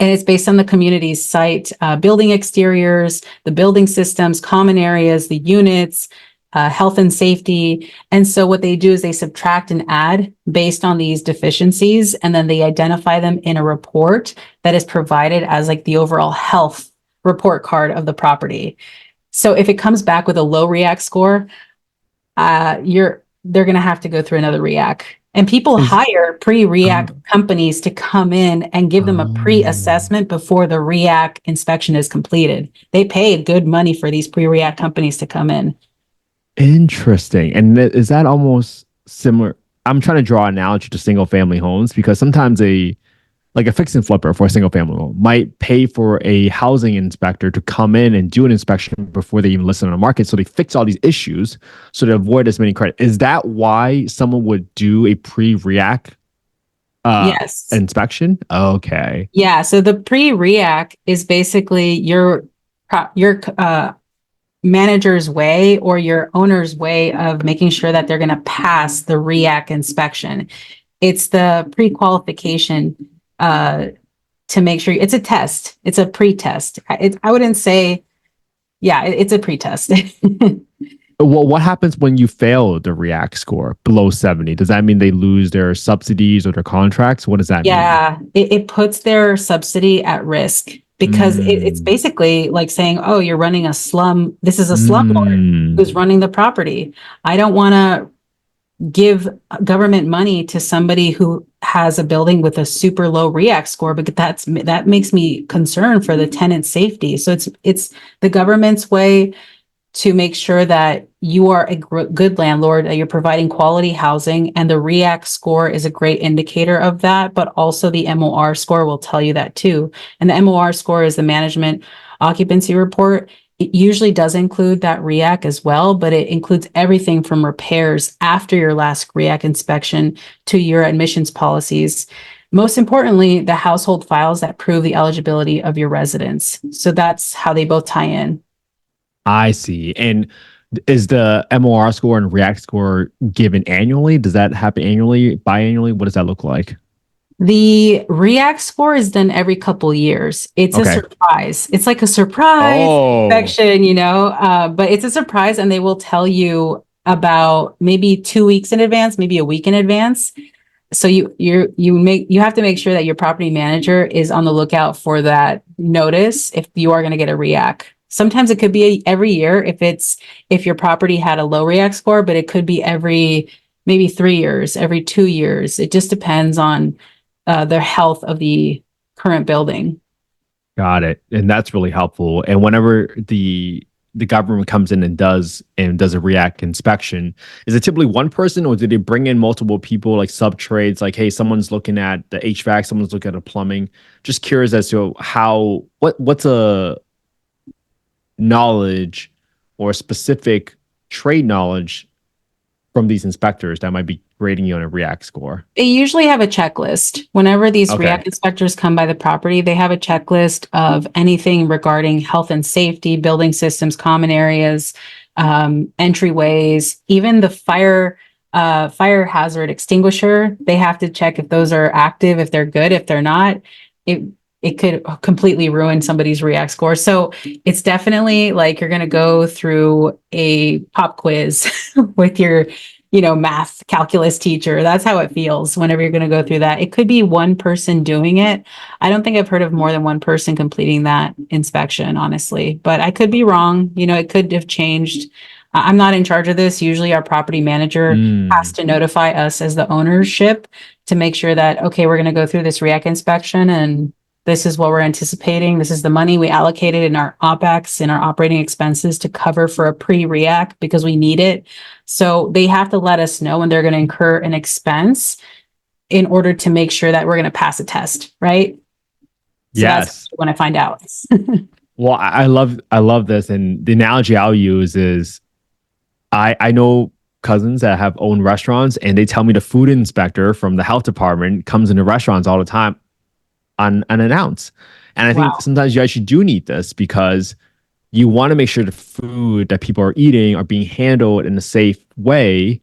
And it's based on the community's site, building exteriors, the building systems, common areas, the units, health and safety. And so what they do is they subtract and add based on these deficiencies, and then they identify them in a report that is provided as like the overall health report card of the property. So if it comes back with a low REAC score, they're going to have to go through another REAC. And people hire pre-REAC companies to come in and give them a pre-assessment before the REAC inspection is completed. They pay good money for these pre-REAC companies to come in. Interesting. And is that almost similar? I'm trying to draw an analogy to single family homes, because sometimes a fix and flipper for a single family home might pay for a housing inspector to come in and do an inspection before they even list it on the market. So they fix all these issues so to avoid as many credit. Is that why someone would do a pre-REAC Yes. inspection? Okay. Yeah. So the pre-REAC is basically your manager's way or your owner's way of making sure that they're going to pass the REAC inspection. It's the pre-qualification to make sure it's a test. It's a pre-test. I wouldn't say, it's a pre-test. Well, what happens when you fail the REAC score below 70? Does that mean they lose their subsidies or their contracts? What does that mean? Yeah, it puts their subsidy at risk, because it's basically like saying, oh, you're running a slum. This is a slumlord who's running the property. I don't want to give government money to somebody who has a building with a super low REAC score, but that makes me concerned for the tenant's safety. So it's the government's way to make sure that you are a good landlord, that you're providing quality housing, and the REAC score is a great indicator of that, but also the MOR score will tell you that too. And the MOR score is the management occupancy report. It usually does include that REAC as well, but it includes everything from repairs after your last REAC inspection to your admissions policies. Most importantly, the household files that prove the eligibility of your residents. So that's how they both tie in. I see. And is the MOR score and REAC score given annually? Does that happen annually, biannually? What does that look like? The REAC score is done every couple years. It's a surprise. It's like a surprise inspection, but it's a surprise, and they will tell you about maybe 2 weeks in advance, maybe a week in advance. So you have to make sure that your property manager is on the lookout for that notice if you are going to get a REAC. Sometimes it could be every year if your property had a low REAC score, but it could be every maybe 3 years, every 2 years. It just depends on the health of the current building. Got it. And that's really helpful. And whenever the government comes in and does a REAC inspection, is it typically one person, or do they bring in multiple people, like sub trades? Like, hey, someone's looking at the HVAC, someone's looking at the plumbing. Just curious as to what's a knowledge or specific trade knowledge from these inspectors that might be rating you on a REAC score? They usually have a checklist. Whenever these REAC inspectors come by the property, they have a checklist of anything regarding health and safety, building systems, common areas, entryways, even the fire hazard extinguisher. They have to check if those are active, if they're good. If they're not, it could completely ruin somebody's REAC score. So it's definitely like you're going to go through a pop quiz with your, math calculus teacher. That's how it feels whenever you're going to go through that. It could be one person doing it. I don't think I've heard of more than one person completing that inspection, honestly, but I could be wrong. It could have changed. I'm not in charge of this. Usually our property manager has to notify us as the ownership to make sure that, okay, we're going to go through this REAC inspection, and this is what we're anticipating. This is the money we allocated in our OPEX, in our operating expenses, to cover for a pre-REAC because we need it. So they have to let us know when they're going to incur an expense in order to make sure that we're going to pass a test, right? So yes. That's when I find out. Well, I love this. And the analogy I'll use is I know cousins that have owned restaurants, and they tell me the food inspector from the health department comes into restaurants all the time unannounced. And I think sometimes you actually do need this, because you want to make sure the food that people are eating are being handled in a safe way.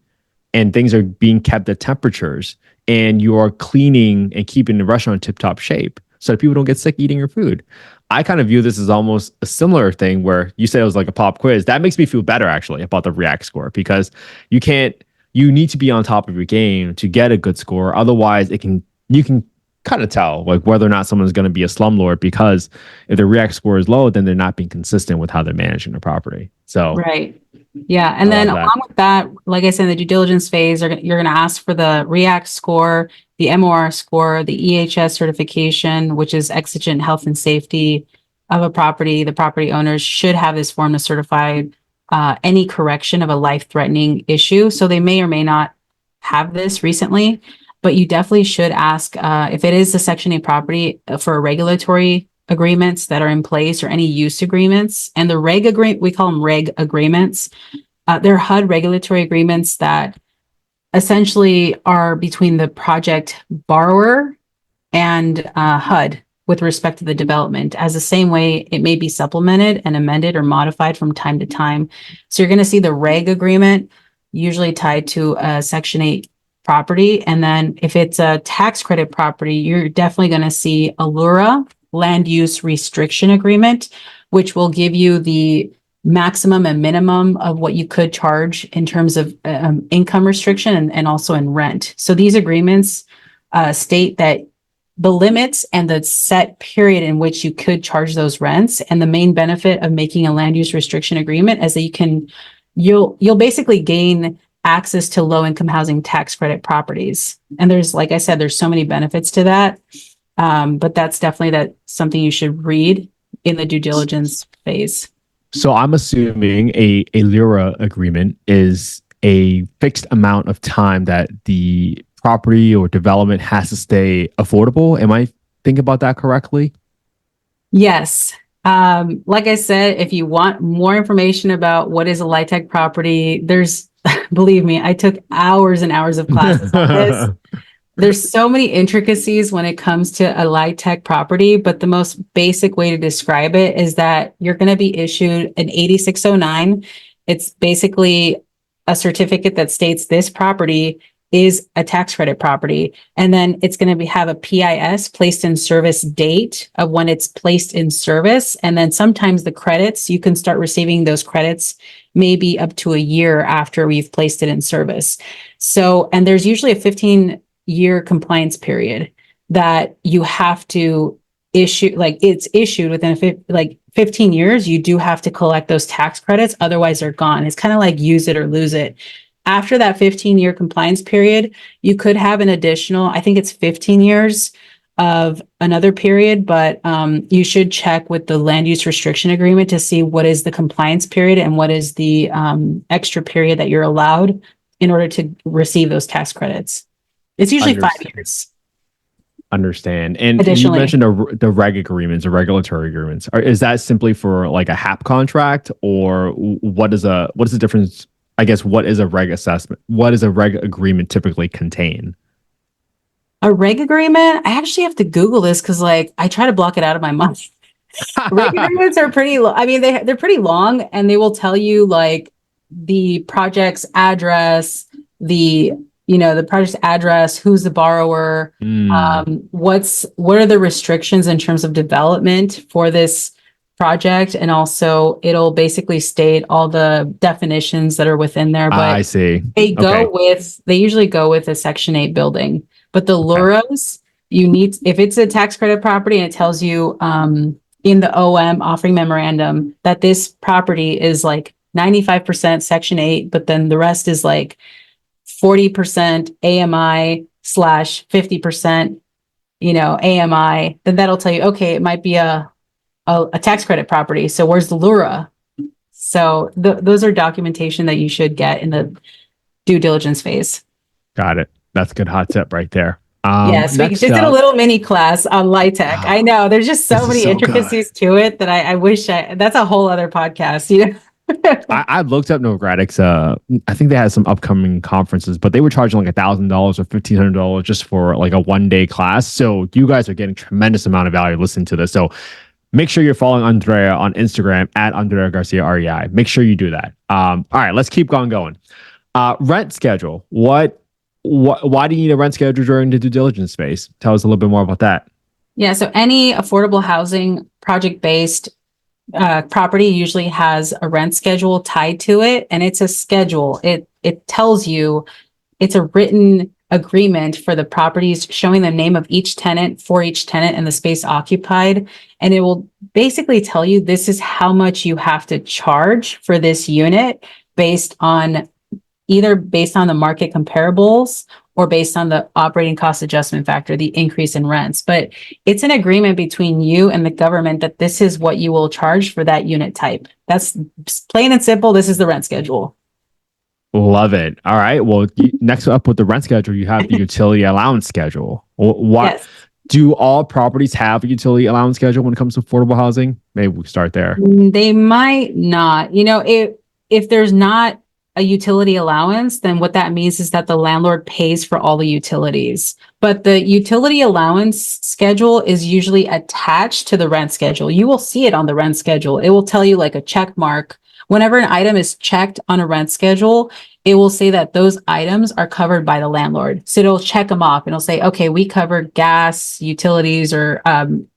and things are being kept at temperatures, and you're cleaning and keeping the restaurant in tip-top shape so that people don't get sick eating your food. I kind of view this as almost a similar thing where you said it was like a pop quiz. That makes me feel better actually about the REAC score, because you need to be on top of your game to get a good score. Otherwise, you can kind of tell like whether or not someone's going to be a slumlord, because if the REAC score is low, then they're not being consistent with how they're managing the property. So right. Yeah. And then along with that, like I said, in the due diligence phase, you're going to ask for the REAC score, the MOR score, the EHS certification, which is exigent health and safety of a property. The property owners should have this form to certify any correction of a life-threatening issue. So they may or may not have this recently, but you definitely should ask if it is a Section 8 property for regulatory agreements that are in place or any use agreements. And the reg agreement, we call them reg agreements. They're HUD regulatory agreements that essentially are between the project borrower and HUD with respect to the development. As the same way, it may be supplemented and amended or modified from time to time. So you're going to see the reg agreement usually tied to a Section 8 property. And then if it's a tax credit property, you're definitely going to see a LURA, land use restriction agreement, which will give you the maximum and minimum of what you could charge in terms of income restriction and also in rent. So these agreements state that the limits and the set period in which you could charge those rents. And the main benefit of making a land use restriction agreement is that you'll basically gain access to low income housing tax credit properties. And there's, like I said, there's so many benefits to that. But that's definitely something you should read in the due diligence phase. So I'm assuming a LURA agreement is a fixed amount of time that the property or development has to stay affordable. Am I thinking about that correctly? Yes. Like I said, if you want more information about what is a LIHTC property, believe me, I took hours and hours of classes on this. There's so many intricacies when it comes to a LIHTC property, but the most basic way to describe it is that you're going to be issued an 8609. It's basically a certificate that states this property is a tax credit property. And then it's going to have a PIS, placed in service date of when it's placed in service. And then sometimes the credits, you can start receiving those credits maybe up to a year after we've placed it in service. So, and there's usually a 15-year compliance period that you have to issue, like it's issued within 15 years, you do have to collect those tax credits. Otherwise they're gone. It's kind of like use it or lose it. After that 15-year compliance period, you could have an additional, I think it's 15 years of another period, but you should check with the land use restriction agreement to see what is the compliance period and what is the extra period that you're allowed in order to receive those tax credits. It's usually 5 years. Understand. And you mentioned the reg agreements or regulatory agreements. Is that simply for like a HAP contract, or what is the difference? I guess, what is a reg assessment? What does a reg agreement typically contain? A reg agreement? I actually have to Google this because I try to block it out of my mind. Reg agreements are pretty long. I mean, they're pretty long, and they will tell you the project's address, the project's address, who's the borrower, what are the restrictions in terms of development for this project, and also it'll basically state all the definitions that are within there. But I see. They usually go with a Section 8 building. But the LURAs, if it's a tax credit property and it tells you in the OM offering memorandum that this property is 95% Section 8, but then the rest is 40% AMI / 50%, AMI, then that'll tell you, okay, it might be a tax credit property. So where's the LURA? So those are documentation that you should get in the due diligence phase. Got it. That's a good hot tip right there. Yes, we just did a little mini class on LIHTC. I know there's just so many intricacies to it that I wish that's a whole other podcast. I looked up Nogradic's. I think they had some upcoming conferences, but they were charging $1,000 or $1,500 just for a 1-day class. So you guys are getting tremendous amount of value listening to this. So make sure you're following Andrea on Instagram at Andrea Garcia REI. Make sure you do that. All right, let's keep going. Rent schedule. Why do you need a rent schedule during the due diligence phase? Tell us a little bit more about that. Yeah, so any affordable housing project-based property usually has a rent schedule tied to it, and it's a schedule. It tells you, it's a written agreement for the properties showing the name of each tenant for each tenant and the space occupied. And it will basically tell you this is how much you have to charge for this unit based on the market comparables or based on the operating cost adjustment factor, the increase in rents. But it's an agreement between you and the government that this is what you will charge for that unit type. That's plain and simple. This is the rent schedule. Love it. All right. Well, next up with the rent schedule, you have the utility allowance schedule. What Yes. do all properties have a utility allowance schedule when it comes to affordable housing? Maybe we start there. They might not. If there's not a utility allowance, then what that means is that the landlord pays for all the utilities. But the utility allowance schedule is usually attached to the rent schedule. You will see it on the rent schedule. It will tell you like a check mark. Whenever an item is checked on a rent schedule, it will say that those items are covered by the landlord. So it'll check them off and it'll say, okay, we covered gas, utilities, or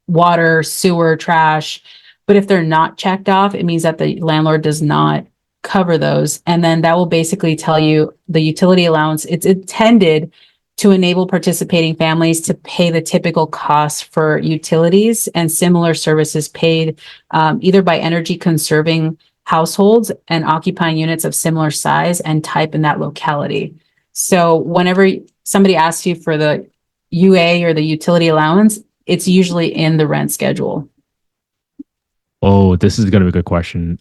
water, sewer, trash. But if they're not checked off, it means that the landlord does not cover those. And then that will basically tell you the utility allowance. It's intended to enable participating families to pay the typical costs for utilities and similar services paid either by energy conserving households and occupying units of similar size and type in that locality. So whenever somebody asks you for the UA or the utility allowance, it's usually in the rent schedule. Oh, this is going to be a good question.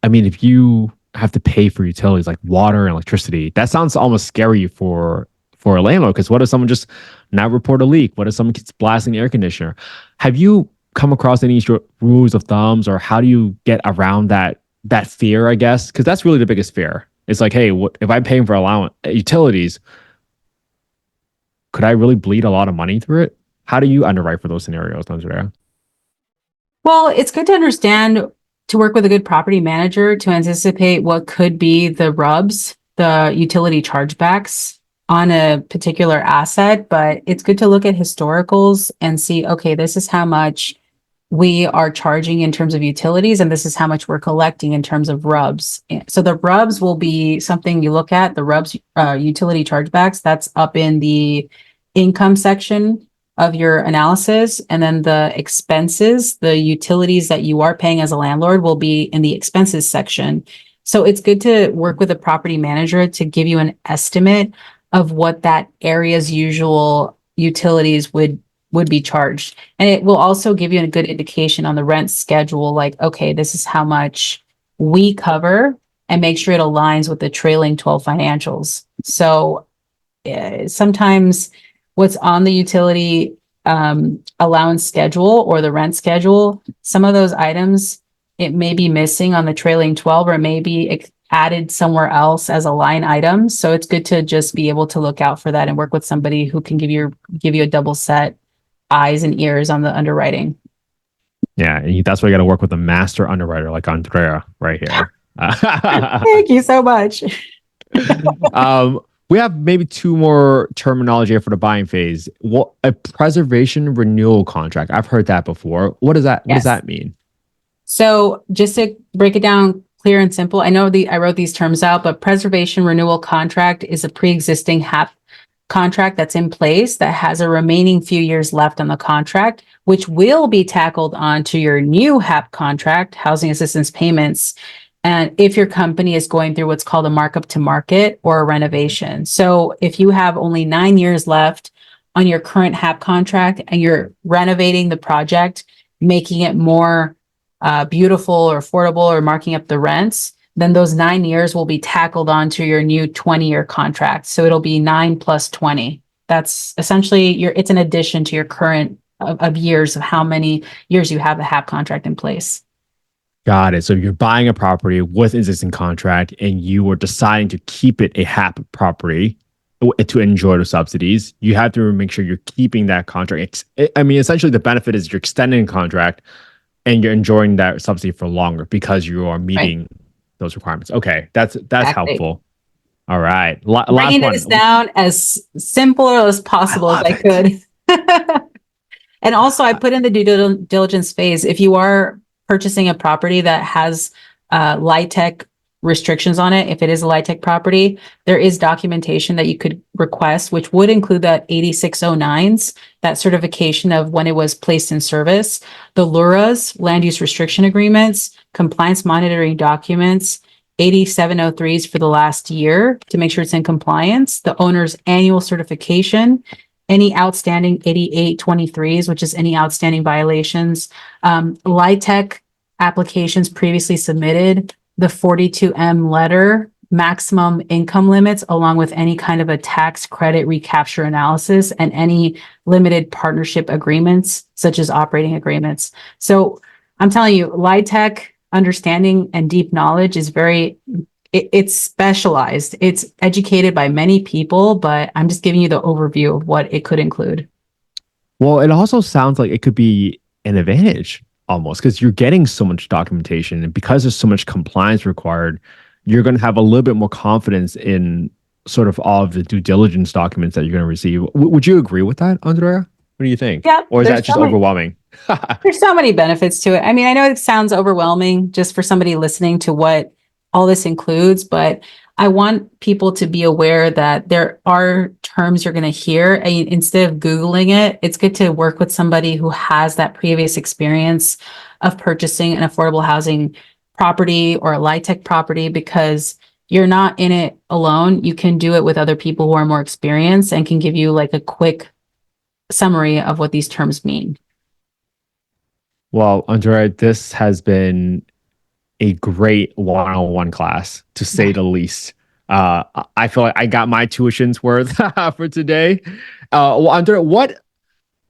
If you have to pay for utilities like water and electricity, that sounds almost scary for a landlord, because what if someone just not report a leak? What if someone keeps blasting the air conditioner? Have you come across any rules of thumbs, or how do you get around that fear, I guess? Because that's really the biggest fear. It's like, hey, what if I'm paying for utilities, could I really bleed a lot of money through it? How do you underwrite for those scenarios, Andrea? Well, it's good to understand, to work with a good property manager to anticipate what could be the rubs, the utility chargebacks on a particular asset. But it's good to look at historicals and see, okay, this is how much we are charging in terms of utilities, and this is how much we're collecting in terms of rubs. So the rubs will be something you look at, the rubs, utility chargebacks, that's up in the income section of your analysis. And then the expenses, the utilities that you are paying as a landlord, will be in the expenses section. So it's good to work with a property manager to give you an estimate of what that area's usual utilities would be charged. And it will also give you a good indication on the rent schedule, like, okay, this is how much we cover, and make sure it aligns with the trailing 12 financials. So sometimes what's on the utility allowance schedule or the rent schedule, some of those items, it may be missing on the trailing 12, or maybe added somewhere else as a line item. So it's good to just be able to look out for that and work with somebody who can give you a double set eyes and ears on the underwriting. Yeah, and that's why you got to work with a master underwriter like Andrea right here. Thank you so much. We have maybe two more terminology for the buying phase. A preservation renewal contract. I've heard that before. What does that? What does that mean? So just to break it down clear and simple, I know I wrote these terms out, but preservation renewal contract is a pre-existing HAP contract that's in place that has a remaining few years left on the contract, which will be tackled onto your new HAP contract, housing assistance payments. And if your company is going through what's called a markup to market or a renovation. So if you have only 9 years left on your current HAP contract and you're renovating the project, making it more beautiful or affordable, or marking up the rents, then those 9 years will be tackled onto your new 20-year contract. So it'll be 9 plus 20. That's essentially it's an addition to your current of years of how many years you have the HAP contract in place. Got it. So you're buying a property with existing contract and you were deciding to keep it a HAP property to enjoy the subsidies. You have to make sure you're keeping that contract. Essentially the benefit is you're extending the contract and you're enjoying that subsidy for longer because you are meeting those requirements. Okay, that's Exactly. helpful. All right. Last Bringing one. this down as simple as I possible as love I it. could. And also, I put in the diligence phase. If you are purchasing a property that has LIHTC restrictions on it, if it is a LIHTC property, there is documentation that you could request, which would include that 8609s, that certification of when it was placed in service, the LURAs, land use restriction agreements, compliance monitoring documents, 8703s for the last year to make sure it's in compliance, the owner's annual certification, any outstanding 8823s, which is any outstanding violations, LIHTC applications previously submitted, the 42M letter, maximum income limits, along with any kind of a tax credit recapture analysis, and any limited partnership agreements, such as operating agreements. So I'm telling you, LIHTC understanding and deep knowledge is it's specialized. It's educated by many people, but I'm just giving you the overview of what it could include. Well, it also sounds like it could be an advantage almost because you're getting so much documentation and because there's so much compliance required, you're going to have a little bit more confidence in sort of all of the due diligence documents that you're going to receive. Would you agree with that, Andrea? What do you think? Yeah, Or is that just overwhelming? there's so many benefits to it. I mean, I know it sounds overwhelming just for somebody listening to what all this includes, but I want people to be aware that there are terms you're going to hear. And instead of Googling it, it's good to work with somebody who has that previous experience of purchasing an affordable housing property or a LIHTC property, because you're not in it alone. You can do it with other people who are more experienced and can give you like a quick summary of what these terms mean. Well, Andrea, this has been a great one-on-one class, to say the least. I feel like I got my tuition's worth for today. Well, Andrea, what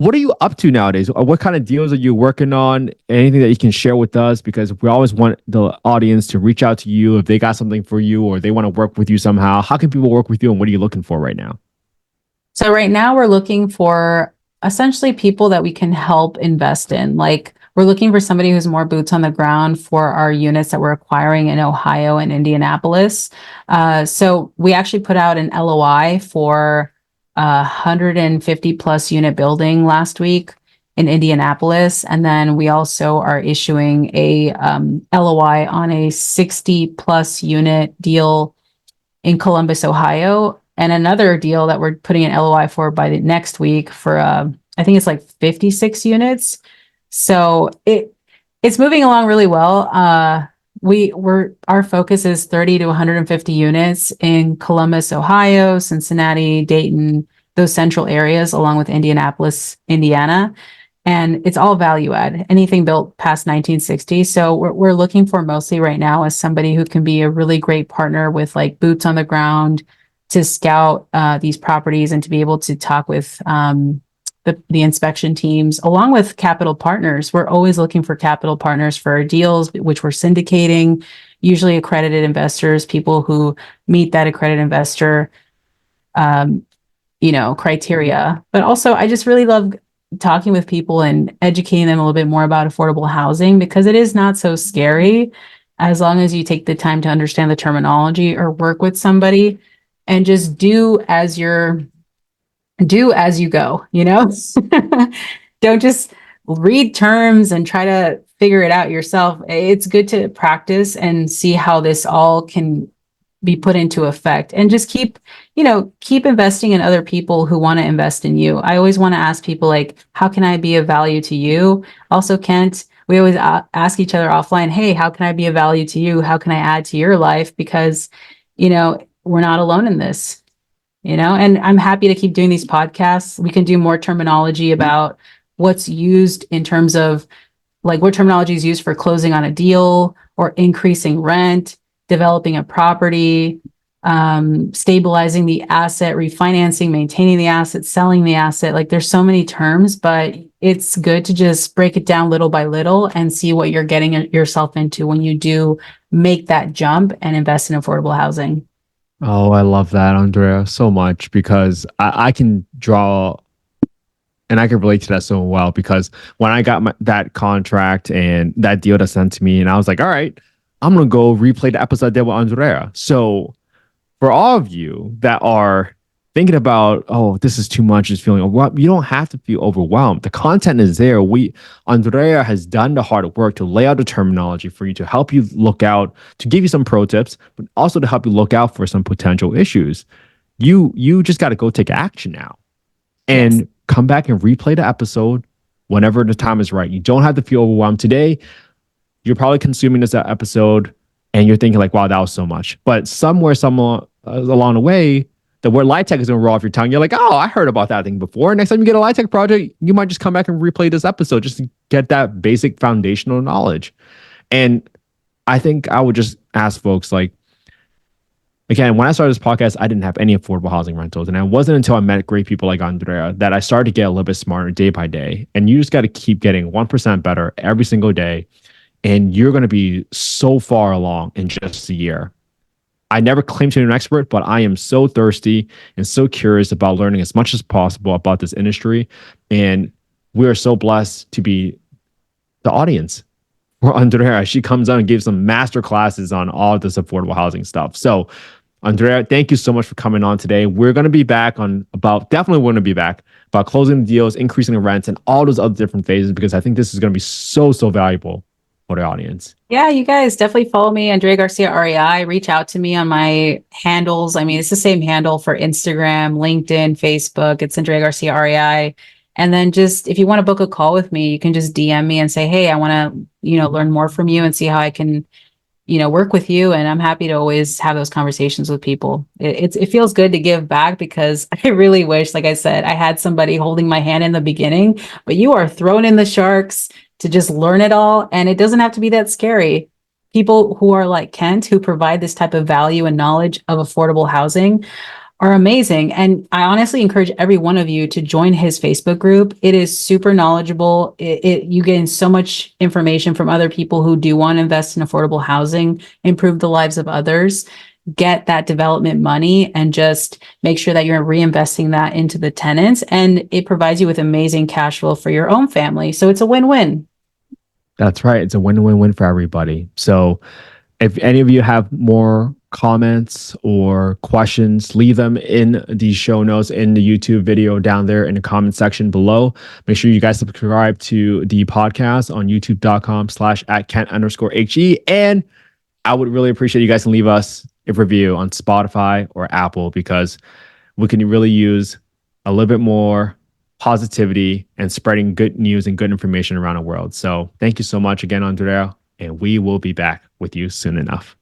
are you up to nowadays? What kind of deals are you working on? Anything that you can share with us? Because we always want the audience to reach out to you if they got something for you or they want to work with you somehow. How can people work with you, and what are you looking for right now? So right now we're looking for essentially people that we can help invest in. Like we're looking for somebody who's more boots on the ground for our units that we're acquiring in Ohio and Indianapolis. So we actually put out an LOI for a 150 plus unit building last week in Indianapolis. And then we also are issuing a LOI on a 60 plus unit deal in Columbus, Ohio, and another deal that we're putting an LOI for by the next week for I think it's like 56 units. So it's moving along really well. Our focus is 30 to 150 units in Columbus, Ohio, Cincinnati, Dayton, those central areas, along with Indianapolis, Indiana. And it's all value add, anything built past 1960. So we're looking for mostly right now as somebody who can be a really great partner with like boots on the ground to scout these properties and to be able to talk with the inspection teams, along with capital partners. We're always looking for capital partners for our deals, which we're syndicating, usually accredited investors, people who meet that accredited investor criteria. But also, I just really love talking with people and educating them a little bit more about affordable housing, because it is not so scary as long as you take the time to understand the terminology or work with somebody and just do as you go, Don't just read terms and try to figure it out yourself. It's good to practice and see how this all can be put into effect, and just keep investing in other people who want to invest in you. I always want to ask people like, how can I be of value to you? Also, Kent, we always ask each other offline, hey, how can I be of value to you? How can I add to your life? Because, we're not alone in this, and I'm happy to keep doing these podcasts. We can do more terminology about what's used in terms of like what terminology is used for closing on a deal or increasing rent, developing a property, stabilizing the asset, refinancing, maintaining the asset, selling the asset. Like there's so many terms, but it's good to just break it down little by little and see what you're getting yourself into when you do make that jump and invest in affordable housing. Oh, I love that, Andrea, so much because I can draw and I can relate to that so well because when I got that contract and that deal that sent to me, and I was like, all right, I'm gonna go replay the episode I did with Andrea. So for all of you that are thinking about, oh, this is too much, just feeling overwhelmed, you don't have to feel overwhelmed. The content is there. Andrea has done the hard work to lay out the terminology for you, to help you look out, to give you some pro tips, but also to help you look out for some potential issues. You just got to go take action now and come back and replay the episode whenever the time is right. You don't have to feel overwhelmed. Today, you're probably consuming this episode and you're thinking like, wow, that was so much. But somewhere along the way, the word LIHTC is going to roll off your tongue. You're like, oh, I heard about that thing before. Next time you get a LIHTC project, you might just come back and replay this episode just to get that basic foundational knowledge. And I think I would just ask folks, like, again, when I started this podcast, I didn't have any affordable housing rentals. And it wasn't until I met great people like Andrea that I started to get a little bit smarter day by day. And you just got to keep getting 1% better every single day. And you're going to be so far along in just a year. I never claim to be an expert, but I am so thirsty and so curious about learning as much as possible about this industry. And we are so blessed to be the audience for Andrea. She comes on and gives some master classes on all this affordable housing stuff. So Andrea, thank you so much for coming on today. We're going to be back definitely going to be back about closing the deals, increasing the rents, and all those other different phases, because I think this is going to be so valuable for the audience. Yeah, you guys definitely follow me, Andrea Garcia, REI. Reach out to me on my handles. I mean, it's the same handle for Instagram, LinkedIn, Facebook. It's Andrea Garcia, REI. And then just, if you want to book a call with me, you can just DM me and say, hey, I want to, learn more from you and see how I can, work with you. And I'm happy to always have those conversations with people. It feels good to give back, because I really wish, like I said, I had somebody holding my hand in the beginning, but you are thrown in the sharks to just learn it all. And it doesn't have to be that scary. People who are like Kent, who provide this type of value and knowledge of affordable housing, are amazing. And I honestly encourage every one of you to join his Facebook group. It is super knowledgeable. You gain so much information from other people who do want to invest in affordable housing, improve the lives of others, get that development money, and just make sure that you're reinvesting that into the tenants. And it provides you with amazing cash flow for your own family. So it's a win-win. That's right. It's a win-win-win for everybody. So if any of you have more comments or questions, leave them in the show notes in the YouTube video down there in the comment section below. Make sure you guys subscribe to the podcast on youtube.com/@Kent_HE. And I would really appreciate you guys can leave us a review on Spotify or Apple, because we can really use a little bit more positivity and spreading good news and good information around the world. So thank you so much again, Andrea, and we will be back with you soon enough.